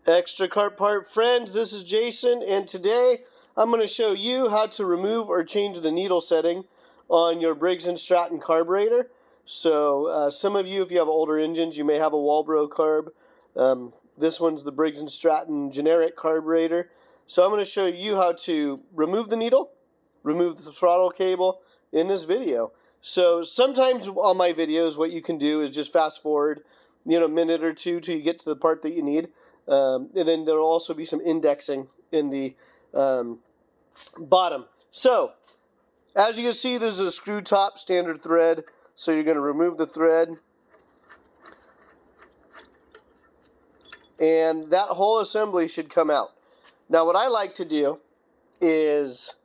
Extra Cart Part friends, this is Jason, and today I'm going to show you how to remove or change the needle setting on your Briggs and Stratton carburetor. So some of you, if you have older engines, you may have a Walbro carb. This one's the Briggs and Stratton generic carburetor. So I'm going to show you how to remove the needle, remove the throttle cable in this video. So sometimes on my videos what you can do is just fast forward, a minute or two till you get to the part that you need. And then there will also be some indexing in the bottom. So, as you can see, this is a screw top standard thread. So you're going to remove the thread. And that whole assembly should come out. Now what I like to do is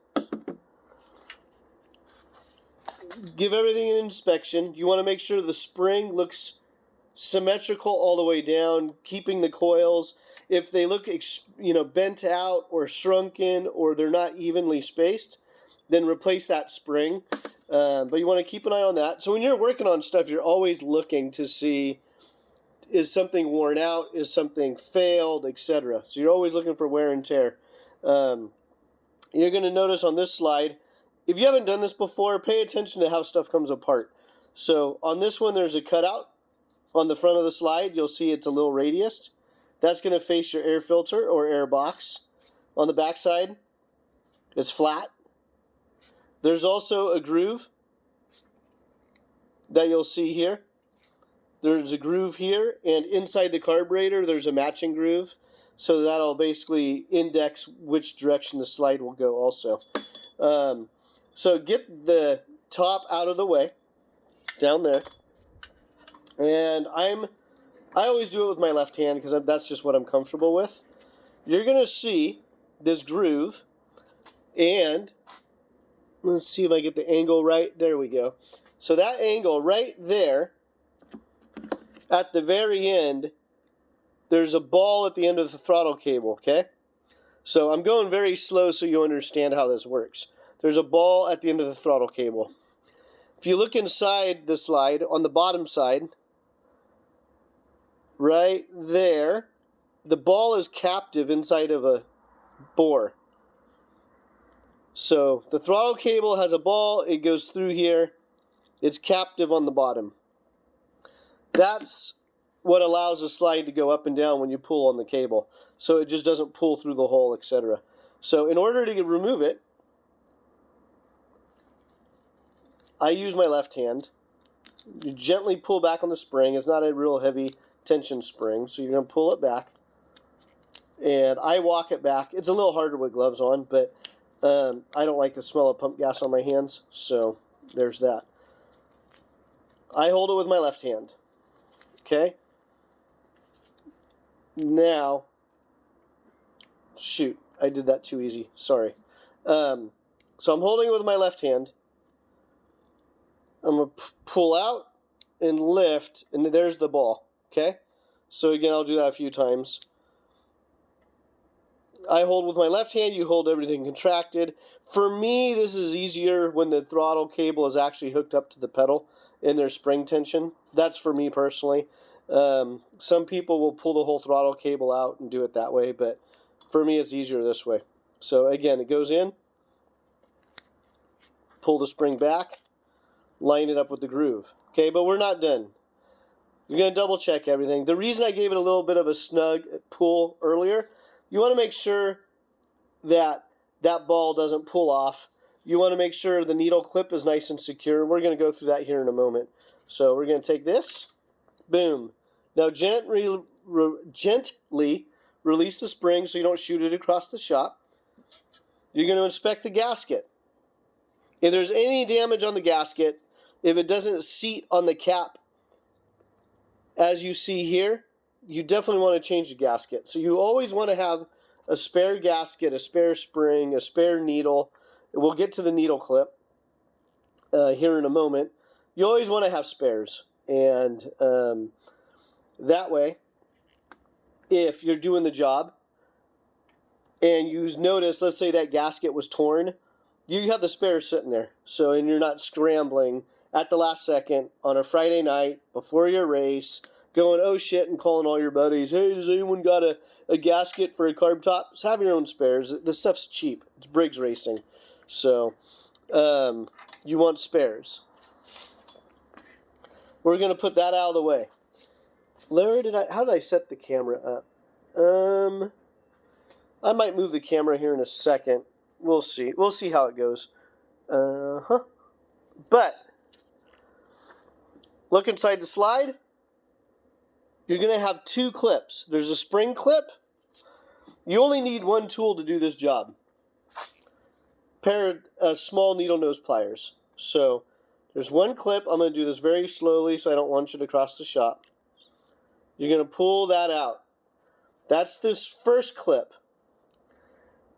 give everything an inspection. You want to make sure the spring looks symmetrical all the way down, keeping the coils. If they look bent out or shrunken or they're not evenly spaced, then replace that spring. But you want to keep an eye on that. So when you're working on stuff, you're always looking to see, is something worn out, is something failed, etc. So you're always looking for wear and tear. You're going to notice on this slide, if you haven't done this before, pay attention to how stuff comes apart. So on this one, there's a cutout. On the front of the slide, you'll see it's a little radius. That's going to face your air filter or air box. On the back side, it's flat. There's also a groove that you'll see here. There's a groove here, and inside the carburetor, there's a matching groove. So that'll basically index which direction the slide will go also. So get the top out of the way, down there. And I always do it with my left hand because that's just what I'm comfortable with. You're going to see this groove, and let's see if I get the angle right. There we go. So that angle right there, at the very end, there's a ball at the end of the throttle cable, okay? So I'm going very slow so you understand how this works. There's a ball at the end of the throttle cable. If you look inside the slide, on the bottom side, right there, the ball is captive inside of a bore. So the throttle cable has a ball, it goes through here, it's captive on the bottom. That's what allows the slide to go up and down when you pull on the cable. So it just doesn't pull through the hole, etc. So in order to remove it, I use my left hand. You gently pull back on the spring. It's not a real heavy tension spring, so you're going to pull it back. And I walk it back. It's a little harder with gloves on, but I don't like the smell of pump gas on my hands, so there's that. I hold it with my left hand. Okay? Now, shoot, I did that too easy. Sorry. So I'm holding it with my left hand. I'm going to pull out and lift, and there's the ball. Okay? So again, I'll do that a few times. I hold with my left hand, you hold everything contracted. For me, this is easier when the throttle cable is actually hooked up to the pedal and there's spring tension. That's for me personally. Some people will pull the whole throttle cable out and do it that way, but for me it's easier this way. So again, it goes in, pull the spring back, line it up with the groove. Okay, but we're not done. You're going to double check everything. The reason I gave it a little bit of a snug pull earlier, you want to make sure that that ball doesn't pull off. You want to make sure the needle clip is nice and secure. We're going to go through that here in a moment. So we're going to take this, boom. Now gently release the spring so you don't shoot it across the shop. You're going to inspect the gasket. If there's any damage on the gasket, if it doesn't seat on the cap, as you see here, you definitely want to change the gasket. So you always want to have a spare gasket, a spare spring, a spare needle. We'll get to the needle clip here in a moment. You always want to have spares. And that way, if you're doing the job and you notice, let's say that gasket was torn, you have the spares sitting there. So, and you're not scrambling at the last second on a Friday night before your race, going, oh shit, and calling all your buddies, hey, does anyone got a gasket for a carb top? Just have your own spares. This stuff's cheap. It's Briggs Racing. So, you want spares. We're going to put that out of the way. How did I set the camera up? I might move the camera here in a second. We'll see. We'll see how it goes. But, look inside the slide. You're going to have two clips. There's a spring clip. You only need one tool to do this job. Pair of small needle nose pliers. So, there's one clip. I'm going to do this very slowly so I don't launch it across the shop. You're going to pull that out. That's this first clip.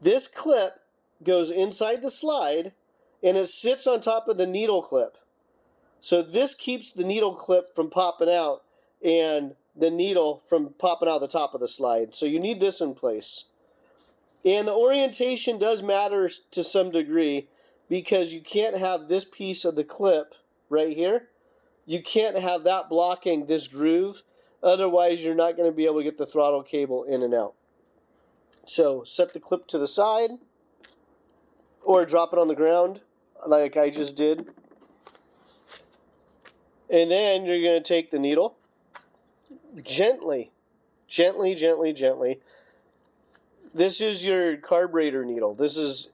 This clip goes inside the slide and it sits on top of the needle clip. So this keeps the needle clip from popping out and the needle from popping out the top of the slide. So you need this in place. And the orientation does matter to some degree because you can't have this piece of the clip right here. You can't have that blocking this groove. Otherwise, you're not going to be able to get the throttle cable in and out. So set the clip to the side or drop it on the ground like I just did. And then you're going to take the needle gently. This is your carburetor needle. This is,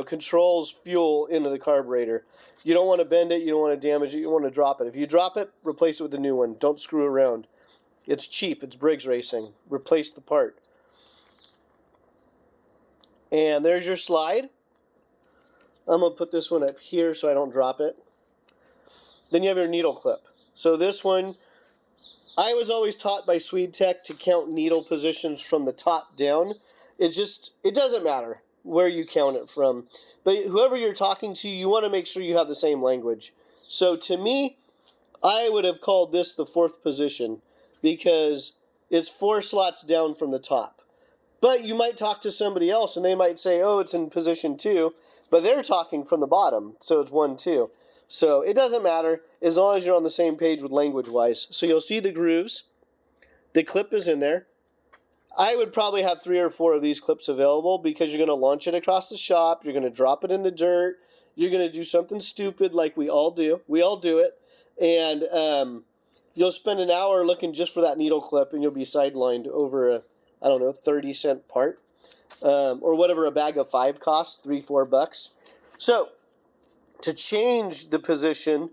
controls fuel into the carburetor. You don't want to bend it. You don't want to damage it. You want to drop it. If you drop it, replace it with a new one. Don't screw around. It's cheap. It's Briggs Racing. Replace the part. And there's your slide. I'm going to put this one up here so I don't drop it. Then you have your needle clip. So this one, I was always taught by Swede Tech to count needle positions from the top down. It doesn't matter where you count it from. But whoever you're talking to, you want to make sure you have the same language. So to me, I would have called this the fourth position because it's 4 slots down from the top. But you might talk to somebody else and they might say, oh, it's in position 2, but they're talking from the bottom, so it's 1, 2. So it doesn't matter as long as you're on the same page with language-wise. So you'll see the grooves. The clip is in there. I would probably have 3 or 4 of these clips available because you're going to launch it across the shop. You're going to drop it in the dirt. You're going to do something stupid like we all do. We all do it. And you'll spend an hour looking just for that needle clip and you'll be sidelined over a, 30-cent part. Or whatever a bag of 5 costs, $3, $4. So, to change the position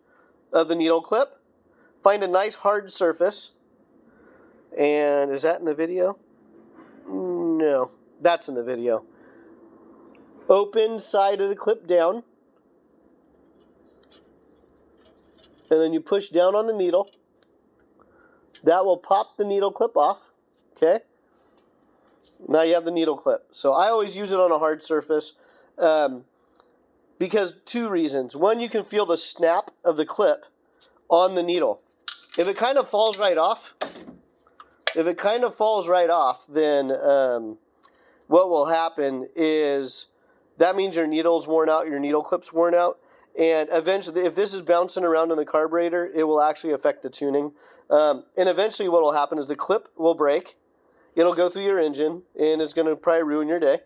of the needle clip, find a nice hard surface. And is that in the video? No, that's in the video. Open side of the clip down. And then you push down on the needle. That will pop the needle clip off. Okay? Now you have the needle clip. So I always use it on a hard surface because 2 reasons. One, you can feel the snap of the clip on the needle. If it kind of falls right off, then what will happen is that means your needle's worn out, your needle clip's worn out, and eventually, if this is bouncing around in the carburetor, it will actually affect the tuning. And eventually what will happen is the clip will break. It'll go through your engine, and it's going to probably ruin your day.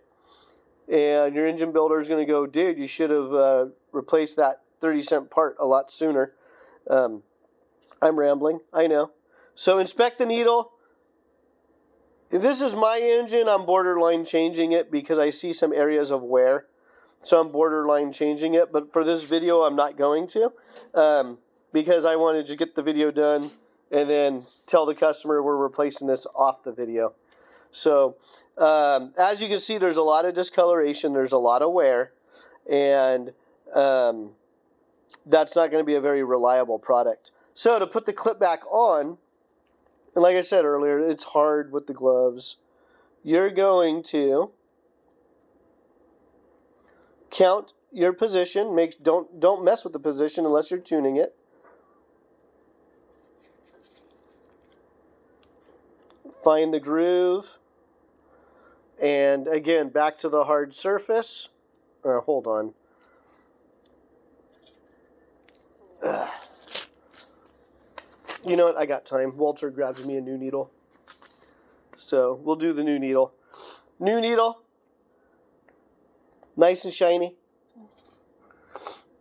And your engine builder is going to go, dude, you should have replaced that 30-cent part a lot sooner. I'm rambling, I know. So inspect the needle. If this is my engine, I'm borderline changing it because I see some areas of wear. So I'm borderline changing it. But for this video, I'm not going to because I wanted to get the video done and then tell the customer we're replacing this off the video. So, as you can see, there's a lot of discoloration, there's a lot of wear, and that's not going to be a very reliable product. So, to put the clip back on, and like I said earlier, it's hard with the gloves, you're going to count your position. Don't mess with the position unless you're tuning it. Find the groove, and again, back to the hard surface. Hold on. You know what? I got time. Walter grabbed me a new needle. So we'll do the new needle. New needle. Nice and shiny.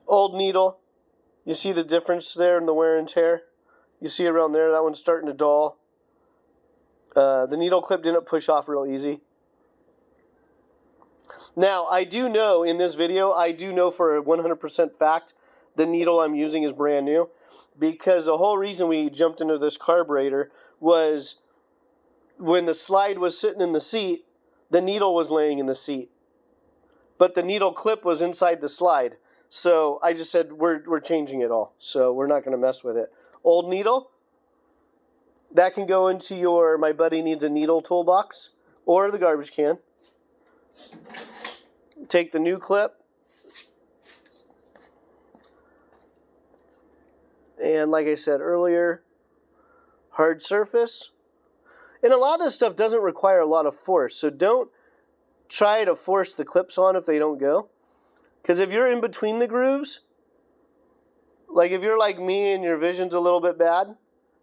Old needle. You see the difference there in the wear and tear? You see around there, that one's starting to dull. The needle clip didn't push off real easy. Now, I do know in this video, I do know for a 100% fact the needle I'm using is brand new, because the whole reason we jumped into this carburetor was when the slide was sitting in the seat, the needle was laying in the seat, but the needle clip was inside the slide. So I just said we're changing it all, so we're not going to mess with it. Old needle, that can go into your my buddy needs a needle toolbox or the garbage can. Take the new clip and, like I said earlier, hard surface. And a lot of this stuff doesn't require a lot of force, so don't try to force the clips on if they don't go. Because if you're in between the grooves, like if you're like me and your vision's a little bit bad,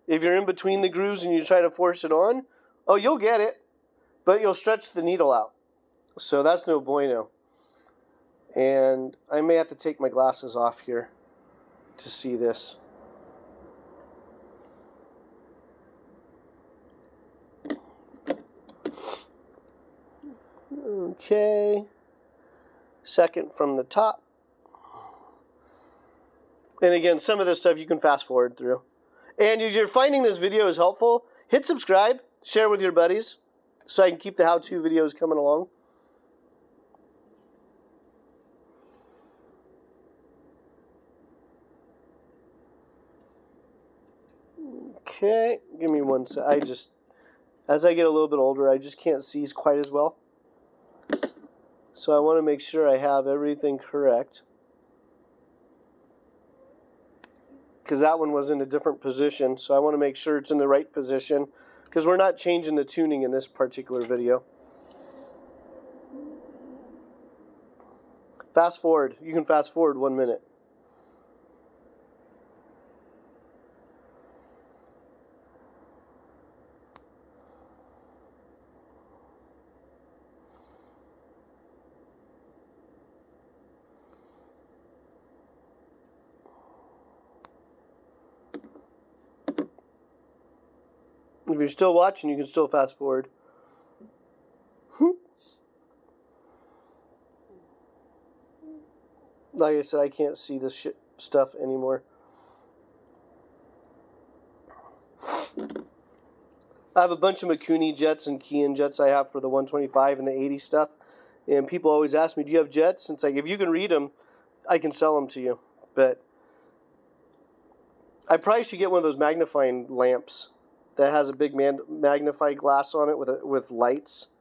if you're in between the grooves and you try to force it on, oh, you'll get it, but you'll stretch the needle out. So that's no bueno. And I may have to take my glasses off here to see this. Okay. Second from the top. And again, some of this stuff you can fast forward through. And if you're finding this video is helpful, hit subscribe, share with your buddies, so I can keep the how-to videos coming along. Okay, give me one sec. As I get a little bit older, I just can't see quite as well. So I want to make sure I have everything correct. Because that one was in a different position, so I want to make sure it's in the right position, because we're not changing the tuning in this particular video. Fast forward. You can fast forward 1 minute. If you're still watching, you can still fast forward. Like I said, I can't see this stuff anymore. I have a bunch of Mikuni jets and Kian jets I have for the 125 and the 80 stuff. And people always ask me, do you have jets? And it's like, if you can read them, I can sell them to you. But I probably should get one of those magnifying lamps that has a big magnifying glass on it with lights.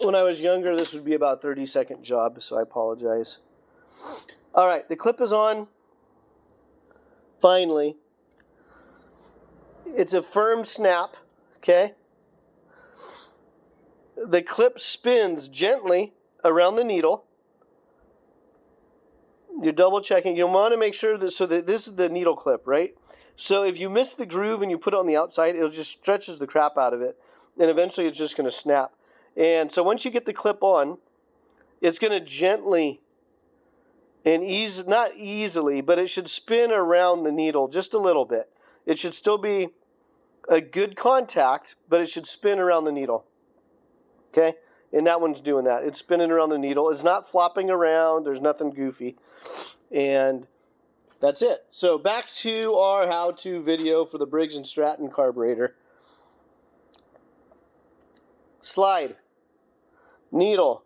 When I was younger, this would be about a 30-second job, so I apologize. All right, the clip is on. Finally. It's a firm snap, okay? The clip spins gently around the needle. You're double checking. You'll want to make sure that this is the needle clip, right? So if you miss the groove and you put it on the outside, it'll just stretches the crap out of it. And eventually it's just going to snap. And so once you get the clip on, it's going to gently and not easily, but it should spin around the needle just a little bit. It should still be a good contact, but it should spin around the needle. Okay? And that one's doing that. It's spinning around the needle. It's not flopping around. There's nothing goofy. And that's it. So back to our how-to video for the Briggs and Stratton carburetor. Slide. Needle.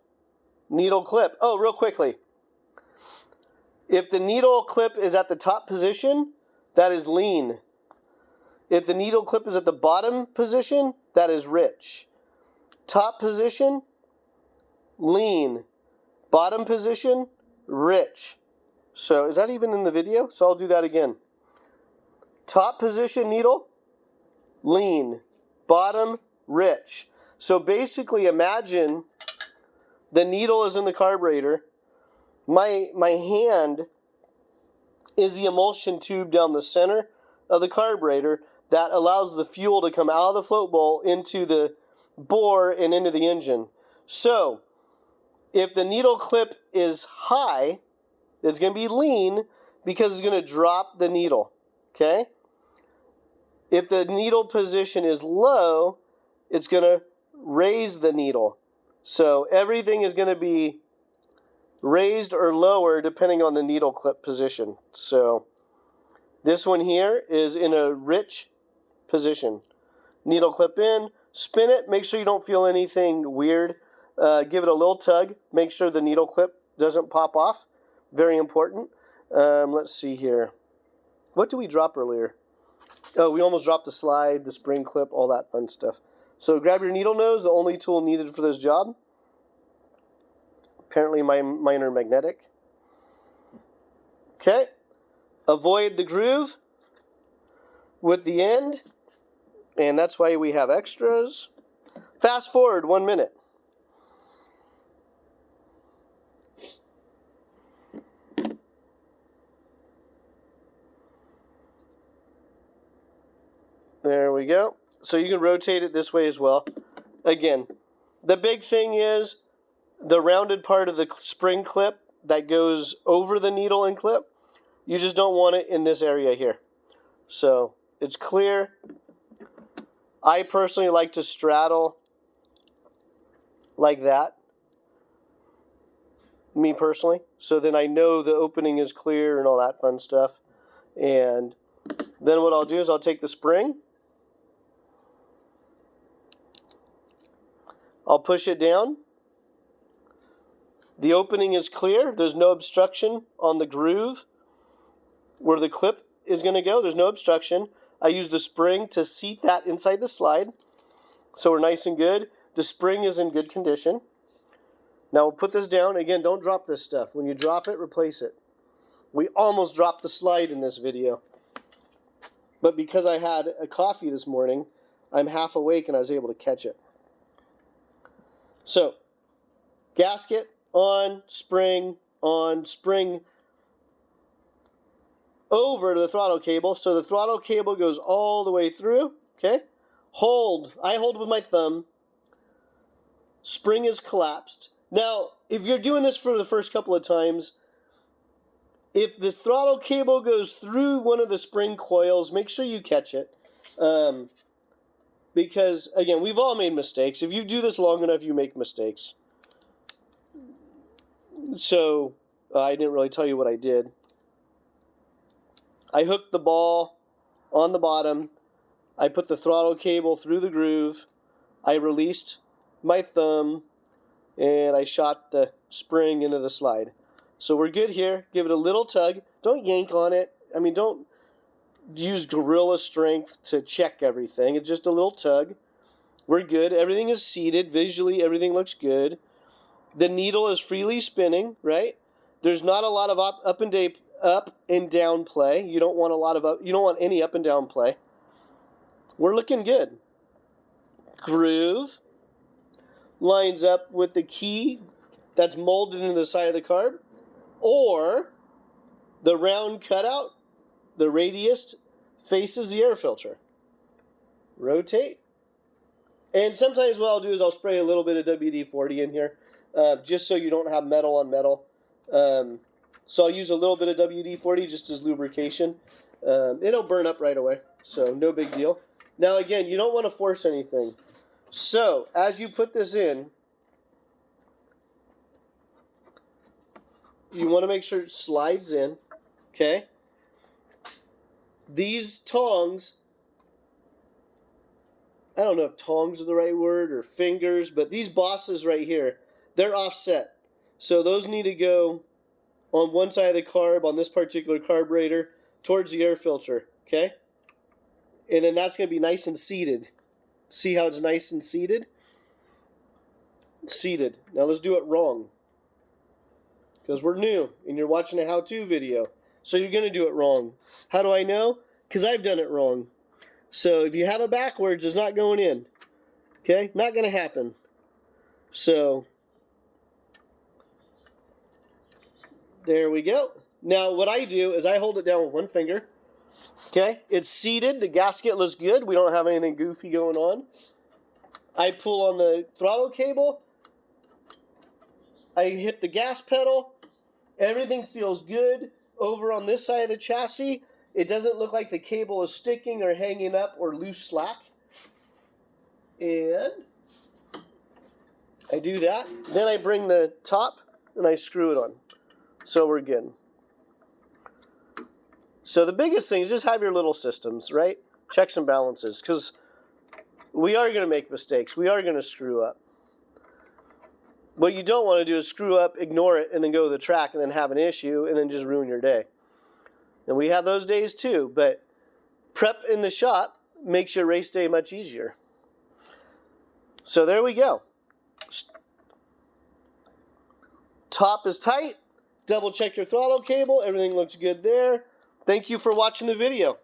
Needle clip. Oh, real quickly. If the needle clip is at the top position, that is lean. If the needle clip is at the bottom position, that is rich. Top position, lean. Bottom position, rich. So is that even in the video? So I'll do that again. Top position needle, lean. Bottom, rich. So basically imagine the needle is in the carburetor. My hand is the emulsion tube down the center of the carburetor that allows the fuel to come out of the float bowl into the bore and into the engine. So if the needle clip is high, it's going to be lean because it's going to drop the needle. Okay? If the needle position is low, it's going to raise the needle. So everything is going to be raised or lower depending on the needle clip position. So this one here is in a rich position. Needle clip in, spin it, make sure you don't feel anything weird. Give it a little tug, make sure the needle clip doesn't pop off. Very important. Let's see here. What did we drop earlier? Oh, we almost dropped the slide, the spring clip, all that fun stuff. So grab your needle nose, the only tool needed for this job. Apparently mine are magnetic. Okay. Avoid the groove with the end. And that's why we have extras. Fast forward 1 minute. There we go. So you can rotate it this way as well. Again, the big thing is the rounded part of the spring clip that goes over the needle and clip. You just don't want it in this area here. So it's clear. I personally like to straddle like that. Me personally. So then I know the opening is clear and all that fun stuff. And then what I'll do is I'll take the spring. I'll push it down. The opening is clear. There's no obstruction on the groove where the clip is going to go. There's no obstruction. I use the spring to seat that inside the slide. So we're nice and good. The spring is in good condition. Now we'll put this down. Again, don't drop this stuff. When you drop it, replace it. We almost dropped the slide in this video. But because I had a coffee this morning, I'm half awake and I was able to catch it. So, gasket on, spring over the throttle cable. So the throttle cable goes all the way through. Okay? Hold. I hold with my thumb. Spring is collapsed. Now, if you're doing this for the first couple of times, if the throttle cable goes through one of the spring coils, make sure you catch it. Because, again, we've all made mistakes. If you do this long enough, you make mistakes. So, I didn't really tell you what I did. I hooked the ball on the bottom. I put the throttle cable through the groove. I released my thumb. And I shot the spring into the slide. So we're good here. Give it a little tug. Don't yank on it. I mean, don't use gorilla strength to check everything. It's just a little tug. We're good. Everything is seated. Visually, everything looks good. The needle is freely spinning, right? There's not a lot of up and down play. You don't want any up and down play. We're looking good. Groove lines up with the key that's molded into the side of the carb, or the round cutout, the radius faces the air filter. Rotate. And sometimes what I'll do is I'll spray a little bit of WD-40 in here, just so you don't have metal on metal. So I'll use a little bit of WD-40 just as lubrication. It'll burn up right away, so no big deal. Now again, you don't want to force anything. So, as you put this in, you want to make sure it slides in, okay? These tongs, I don't know if tongs are the right word or fingers, but these bosses right here, they're offset. So those need to go on one side of the carb, on this particular carburetor, towards the air filter, okay? And then that's going to be nice and seated. See how it's nice and seated? Seated. Now let's do it wrong. Because we're new and you're watching a how-to video. So you're going to do it wrong. How do I know? Because I've done it wrong. So if you have it backwards, it's not going in. Okay, not going to happen. So there we go. Now what I do is I hold it down with one finger. Okay, it's seated. The gasket looks good. We don't have anything goofy going on. I pull on the throttle cable. I hit the gas pedal. Everything feels good. Over on this side of the chassis, it doesn't look like the cable is sticking or hanging up or loose slack. And I do that. Then I bring the top and I screw it on. So we're good. So the biggest thing is just have your little systems, right? Checks and balances, because we are going to make mistakes. We are going to screw up. What you don't want to do is screw up, ignore it, and then go to the track and then have an issue and then just ruin your day. And we have those days too, but prep in the shop makes your race day much easier. So there we go. Top is tight. Double check your throttle cable. Everything looks good there. Thank you for watching the video.